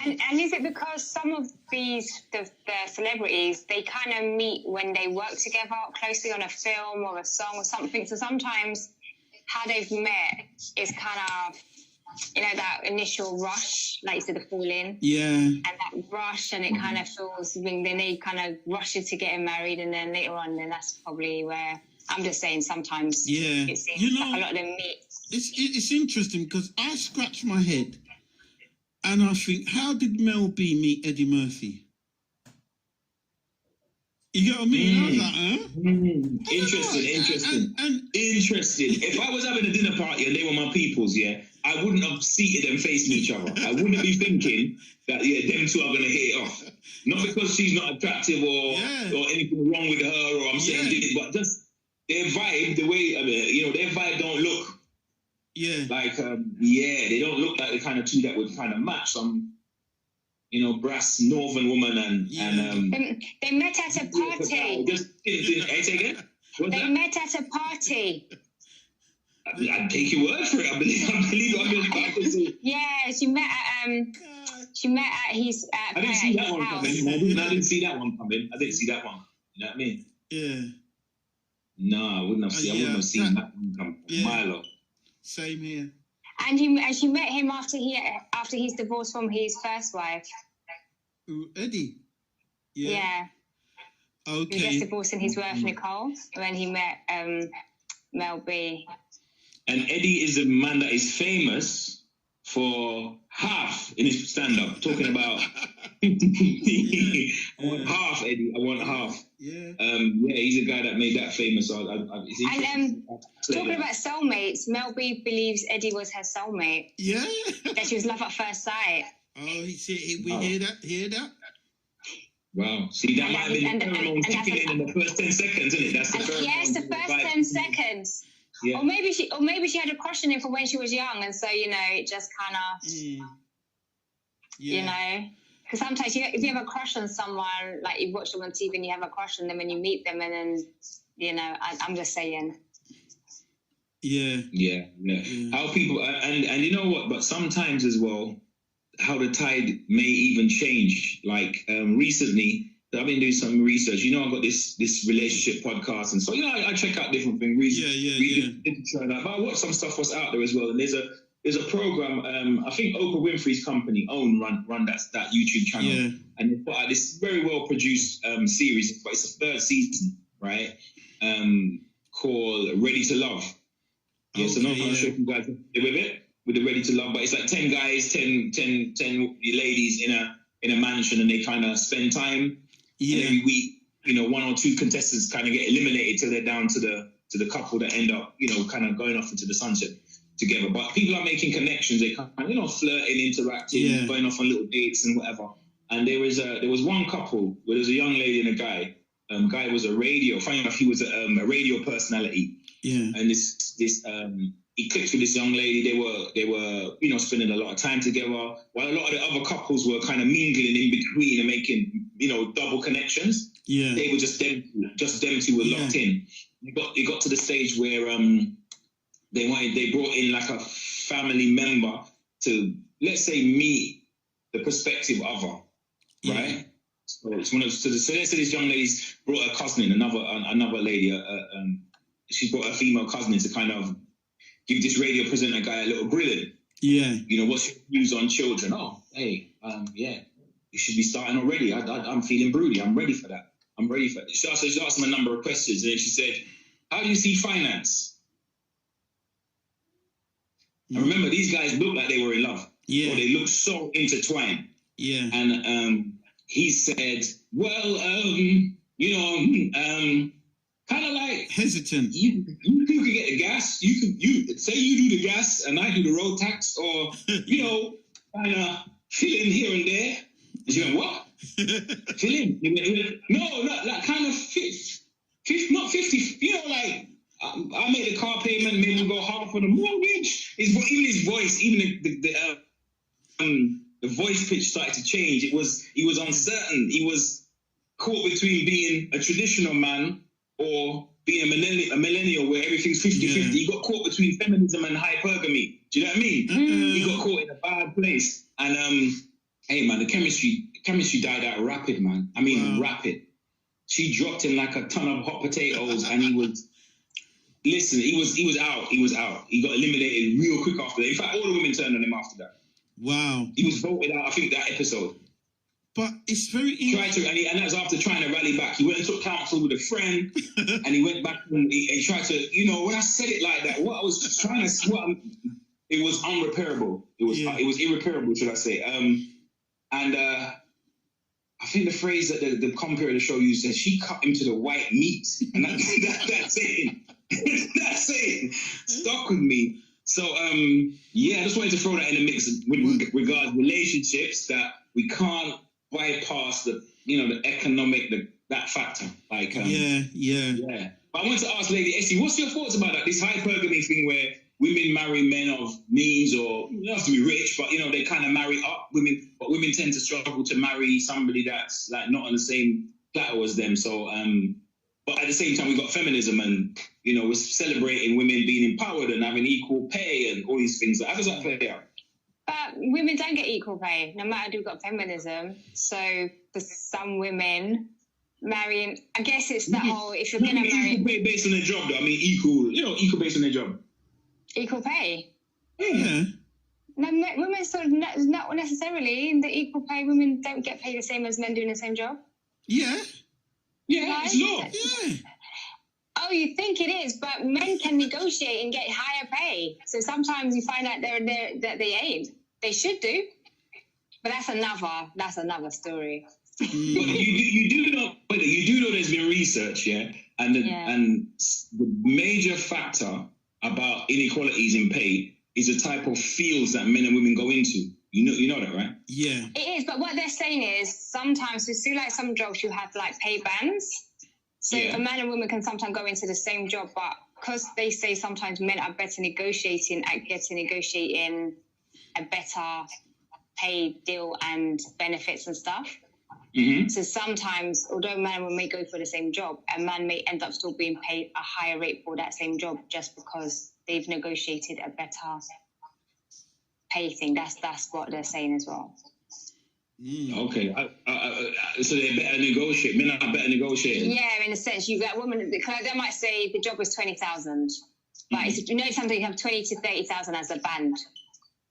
And is it because some of the celebrities, they kind of meet when they work together closely on a film or a song or something? So sometimes how they've met is kind of, you know, that initial rush, like you said, the fall in. Yeah. And that rush, and it kind of feels, then they kind of rush into getting married, and then later on, then that's probably where, I'm just saying sometimes it seems like a lot of them meet. It's interesting because I scratch my head and I think, how did Mel B meet Eddie Murphy? You get what I mean? I was like, huh? Interesting. Interesting. If I was having a dinner party and they were my peoples, I wouldn't have seated them facing each other. I wouldn't be thinking that, them two are going to hit it off. Not because she's not attractive or anything wrong with her, or I'm saying this, but just their vibe, the way, their vibe don't look like, they don't look like the kind of two that would kind of match some, brass northern woman and they met at a party. They met at a party. I'd take your word for it. I believe. Yeah, she met at his. I didn't see that one coming. I didn't see that one coming. You know what I mean? Yeah. No, I wouldn't have seen that one coming. Yeah. Milo. Same here. And she met him after he's divorced from his first wife. Ooh, Eddie. Yeah. Okay. He was just divorcing his wife Nicole when he met Mel B. And Eddie is a man that is famous for half in his stand-up, talking about 50-50. I want half, Eddie. I want half. Yeah. He's a guy that made that famous. Talking about soulmates, Mel B believes Eddie was her soulmate. Yeah. That she was love at first sight. Oh, hear that? Wow. See, that might have been the pheromone kicking in the first 10 seconds, isn't it? That's the pheromone. Yes, the first 10 seconds. Yeah. Or maybe she had a crush on him for when she was young, and so, it just kind of, because sometimes if you have a crush on someone, like you watch them on TV and you have a crush on them and you meet them, and then, I'm just saying. Yeah. How people, and you know what, but sometimes as well, how the tide may even change. Like recently, I've been doing some research. I've got this relationship podcast, and so I check out different things. But I watch some stuff what's out there as well. And there's a program. I think Oprah Winfrey's company run that YouTube channel, and they put out this very well produced series. But it's a third season, right? Called Ready to Love. So I'm not sure if you guys are with it. With the Ready to Love, but it's like 10 guys, 10 ladies in a mansion, and they kind of spend time. And every week, one or two contestants kind of get eliminated till they're down to the couple that end up, kind of going off into the sunset together. But people are making connections. They kind of flirting, interacting, going off on little dates and whatever. And there was one couple where there was a young lady and a guy. Guy was funny enough, he was a radio personality. Yeah. And this he clicked with this young lady. They were spending a lot of time together, while a lot of the other couples were kind of mingling in between and making double connections. Yeah, they were just them two were locked in. It got to the stage where they brought in like a family member to, let's say, meet the prospective other, right? So let's say this young lady's brought her cousin in, another lady. She brought her female cousin in to kind of give this radio presenter guy a little grilling. Yeah. What's your views on children? Oh, hey, you should be starting already. I'm feeling broody. I'm ready for that. She asked him a number of questions, and then she said, how do you see finance? And remember, these guys looked like they were in love. Yeah. Or they looked so intertwined. Yeah. And he said, well, kind of like hesitant. You could get the gas. You say you do the gas and I do the road tax, or kind of fill in here and there. And she went, what? Fill in? No, like kind of 50, not 50. Like I made a car payment, maybe go half on the mortgage. Even his voice, even the voice pitch started to change. He was uncertain. He was caught between being a traditional man or being a millennial where everything's 50-50. He got caught between feminism and hypergamy. Do you know what I mean? Mm-hmm. He got caught in a bad place. And Hey man, the chemistry died out rapid, man. I mean, rapid. She dropped him like a ton of hot potatoes, and he was out. He got eliminated real quick after that. In fact, all the women turned on him after that. Wow. He was voted out, I think, that episode. But it's very interesting. And that was after trying to rally back. He went and took counsel with a friend, and he went back and he tried to, when I said it like that, what I was trying to, it was unrepairable. It was irreparable, should I say? And I think the phrase that the commentator of the show used said, she cut him to the white meat. And that saying stuck with me. So, I just wanted to throw that in the mix with regards to relationships, that we can't bypass the economic, that factor. Like, yeah. But I want to ask Lady Esi, what's your thoughts about that? This hypergamy thing where women marry men of means, or you don't have to be rich, but they kind of marry up women. But women tend to struggle to marry somebody that's like not on the same plateau as them. So, but at the same time, we've got feminism, and we're celebrating women being empowered and having equal pay and all these things. How does that play out? But women don't get equal pay, no matter we've got feminism. So for some women, marrying, I guess it's that whole, if you're going to marry... Equal pay based on their job, though. I mean, equal based on their job. Equal pay? Yeah. No, women sort of not necessarily. In the equal pay, women don't get paid the same as men doing the same job. Yeah. Yeah, it's law. Yeah. Oh, you think it is, but men can negotiate and get higher pay. So sometimes you find out that they ain't. They should do, but that's another story. But you do know there's been research, and the major factor about inequalities in pay is the type of fields that men and women go into. You know that, right? Yeah. It is, but what they're saying is sometimes we see like some jobs you have like pay bands. So a man and woman can sometimes go into the same job, but because they say sometimes men are better negotiating a better pay deal and benefits and stuff. Mm-hmm. So sometimes, although man and woman may go for the same job, a man may end up still being paid a higher rate for that same job just because they've negotiated a better pay thing. That's what they're saying as well. Okay, so they're better negotiate. Men are better negotiating. Yeah, in a sense, you get a woman. They might say the job was 20,000, but sometimes you have 20 to 30,000 as a band.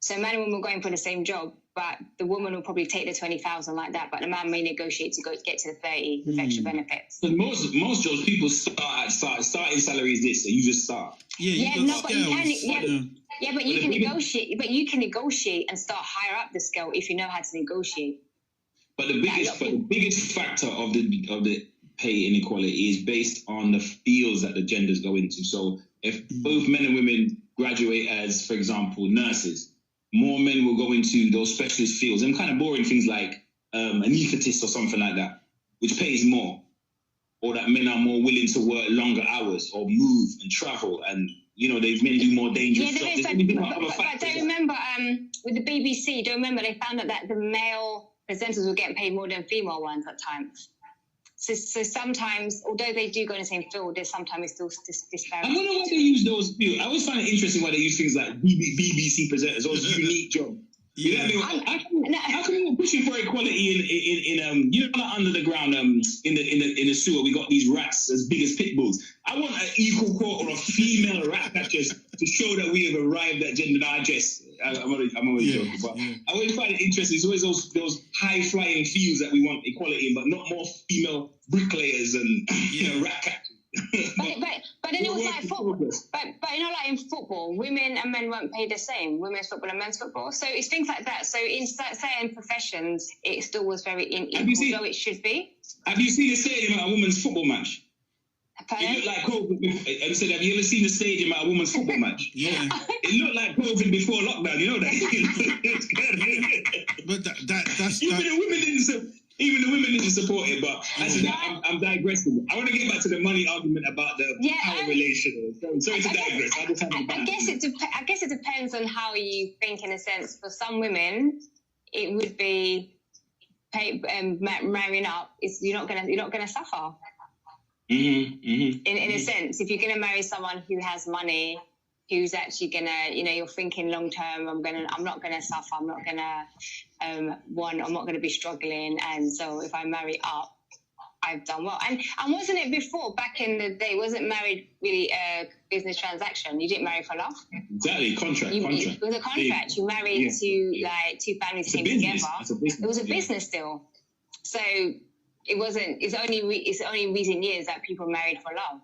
So man and woman are going for the same job, but the woman will probably take the 20,000 like that, but the man may negotiate to get to the 30 with extra benefits. But most jobs, people starting salary is this, so you just start. But you can negotiate. But you can negotiate and start higher up the scale if you know how to negotiate. But the biggest factor of the pay inequality is based on the fields that the genders go into. So if both men and women graduate as, for example, nurses, more men will go into those specialist fields and kind of boring things like anaesthetist or something like that, which pays more, or that men are more willing to work longer hours or move and travel, and they men do more dangerous jobs. But don't remember with the BBC, they found out that the male presenters were getting paid more than female ones at times. So sometimes, although they do go in the same field, there's sometimes still disparity. I wonder why they use those fields. I always find it interesting why they use things like BBC presenters, those unique jobs. You know what I mean? How come we're pushing for equality in like under the ground in the sewer? We got these rats as big as pit bulls. I want an equal quote or a female rat catchers to show that we have arrived at gender digest. I'm always joking, but I always find it interesting. It's always those high flying fields that we want equality in, but not more female bricklayers and rat catchers. But then it was like football. But like in football, women and men weren't paid the same. Women's football and men's football. So it's things like that. So in certain professions, it still was very unequal, though it should be. Have you seen the stadium at a women's football match? It looked like COVID. I said, have you ever seen the stadium at a women's football match? Yeah. It looked like COVID before lockdown. You know that. But that's Even the women didn't support it, but I'm digressing. I want to get back to the money argument about the power relation. Sorry to digress. I guess it depends on how you think. In a sense, for some women, it would be marrying up. You're not gonna suffer. In a sense, if you're gonna marry someone who has money, who's actually gonna, you're thinking long term. I'm not gonna suffer. I'm not gonna I'm not gonna be struggling. And so if I marry up, I've done well. And wasn't it before, back in the day, wasn't married really a business transaction? You didn't marry for love. Exactly, contract. It was a contract. You married to like two families came together. It was a business deal. So it wasn't. It's only recent years that people married for love.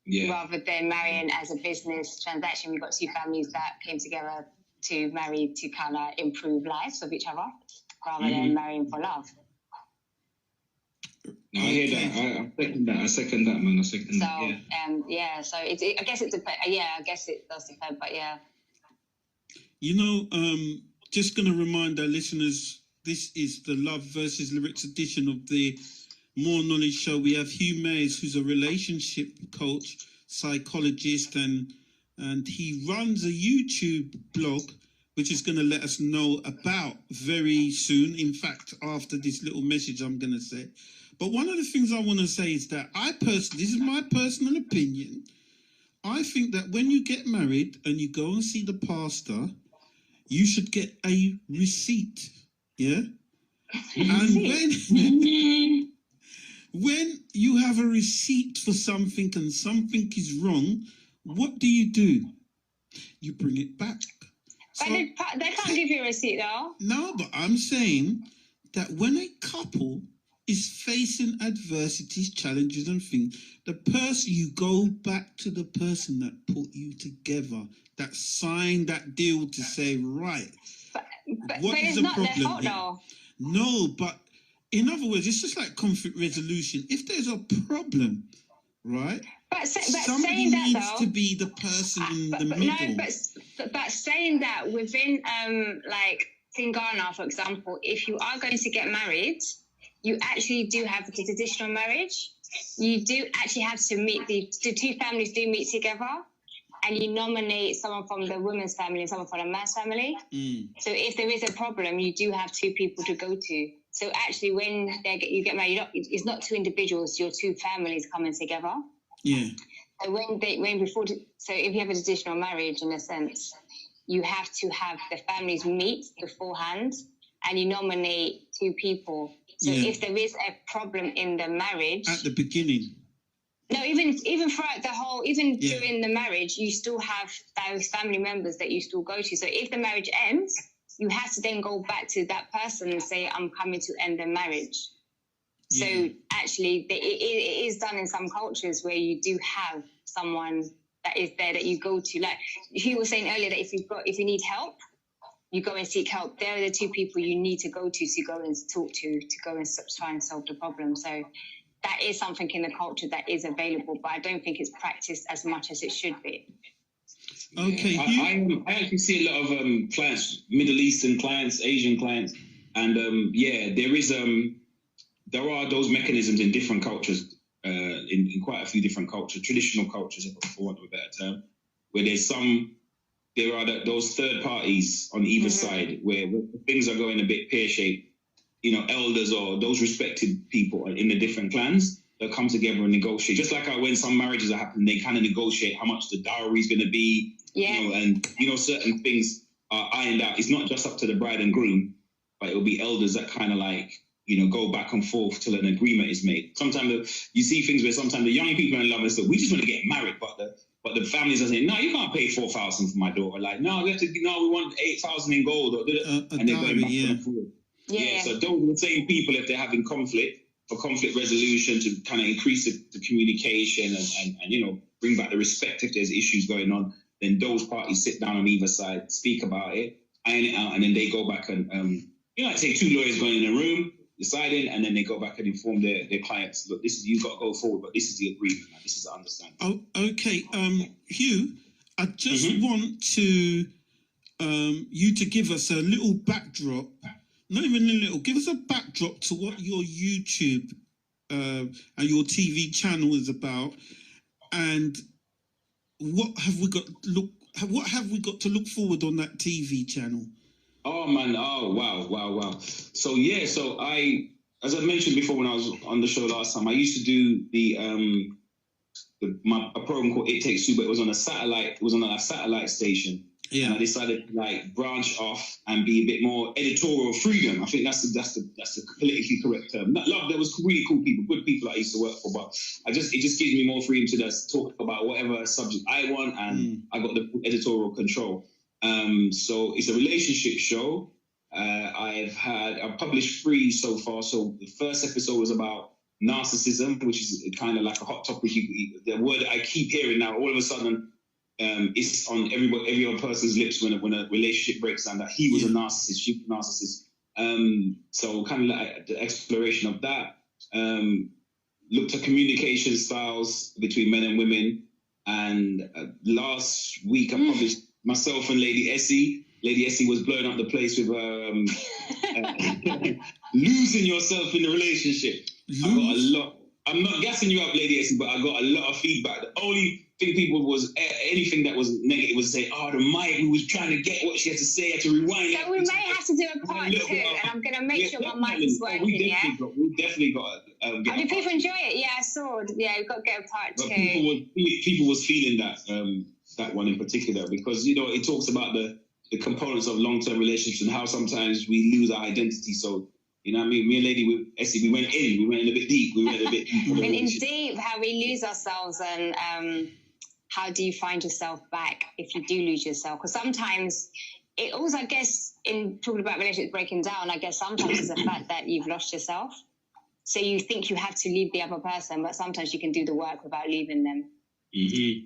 Yeah. Rather than marrying as a business transaction, we've got two families that came together to marry to kind of improve lives of each other, rather than marrying for love. No, I hear that. I second that, man. So, yeah. So I guess it depends. Yeah, I guess it does depend, but yeah. Just going to remind our listeners, this is the Love versus Lyrics edition of the More Knowledge Show. We have Hugh Mays, who's a relationship coach, psychologist, and he runs a YouTube blog, which is going to let us know about very soon. In fact, after this little message I'm going to say. But one of the things I want to say is that this is my personal opinion. I think that when you get married and you go and see the pastor, you should get a receipt. Yeah? And when you have a receipt for something and something is wrong, what do? You bring it back. But they can't give you a receipt, though. No, but I'm saying that when a couple is facing adversities, challenges and things, you go back to the person that put you together, that signed that deal to say, right, what is the problem here? Though. No, but in other words, it's just like conflict resolution. If there's a problem, right, somebody needs to be the person in the middle. No, but saying that within, like in Ghana, for example, if you are going to get married, you actually do have the traditional marriage. You do actually have to meet the two families do meet together, and you nominate someone from the woman's family and someone from the man's family. So if there is a problem, you do have two people to go to. So actually, when you get married, it's not two individuals; you're two families coming together. Yeah. So so if you have a traditional marriage, in a sense, you have to have the families meet beforehand, and you nominate two people. So if there is a problem in the marriage at the beginning, no, even throughout the whole, during the marriage, you still have those family members that you still go to. So if the marriage ends, you have to then go back to that person and say, "I'm coming to end the marriage." Yeah. So actually, it is done in some cultures where you do have someone that is there that you go to. Like Hugh was saying earlier, that if you need help, you go and seek help. They're the two people you need to go to go and talk to go and try and solve the problem. So that is something in the culture that is available, but I don't think it's practiced as much as it should be. Okay. I actually see a lot of clients, Middle Eastern clients, Asian clients, and there are those mechanisms in different cultures, in quite a few different cultures, traditional cultures, for want of a better term, where there are those third parties on either side where things are going a bit pear-shaped. Elders or those respected people in the different clans that come together and negotiate. Just like when some marriages are happening, they kind of negotiate how much the dowry is going to be, and certain things are ironed out. It's not just up to the bride and groom, but it'll be elders that kind of go back and forth till an agreement is made. Sometimes you see things where sometimes the young people are in love and say, we just want to get married, but the families are saying, no, you can't pay 4,000 for my daughter. Like, no, we want 8,000 in gold, and they're going back and forth. Yeah, so those are the same people, if they're having conflict resolution, to kind of increase the communication and bring back the respect if there's issues going on, then those parties sit down on either side, speak about it, iron it out, and then they go back and like say two lawyers going in a room deciding, and then they go back and inform their clients, look, you've got to go forward, but this is the agreement, this is the understanding. Oh, okay. Hugh, I just want to you to give us a little backdrop. Not even a little. Give us a backdrop to what your YouTube and your TV channel is about, and what have we got to look forward on that TV channel? Oh man! Oh wow! So I, as I mentioned before when I was on the show last time, I used to do the a program called It Takes Two, but it was on a satellite. It was on a satellite station. Yeah. And I decided to like branch off and be a bit more editorial freedom. I think that's the politically correct term. Love, there was really cool people, good people I used to work for, but it just gives me more freedom to just talk about whatever subject I want, and I got the editorial control. So it's a relationship show. I've published 3 so far. So the first episode was about narcissism, which is kind of like a hot topic. The word I keep hearing now, all of a sudden, it's on every other person's lips when a relationship breaks down, that he was a narcissist, she was a narcissist. So kind of like the exploration of that. Looked at communication styles between men and women. And last week I published myself and Lady Esi. Lady Esi was blowing up the place with losing yourself in the relationship. I got a lot. I'm not gassing you up, Lady Esi, but I got a lot of feedback. The only thing people was anything that was negative was say, "Oh, the mic, we was trying to get what she had to say, had to rewind." So we may have to do a part 2, and I'm going to make sure my mic is working. We definitely got. Do people enjoy it? Yeah, I saw. Yeah, we've got to get a part 2. People was feeling that one in particular, because it talks about the components of long-term relationships and how sometimes we lose our identity. So. You know what I mean? Me and Lady Esi, we went in a bit deep. We went in deep, how we lose ourselves, and how do you find yourself back if you do lose yourself? Because sometimes it also, I guess, in talking about relationships breaking down, I guess sometimes it's the fact that you've lost yourself. So you think you have to leave the other person, but sometimes you can do the work without leaving them. Mm-hmm.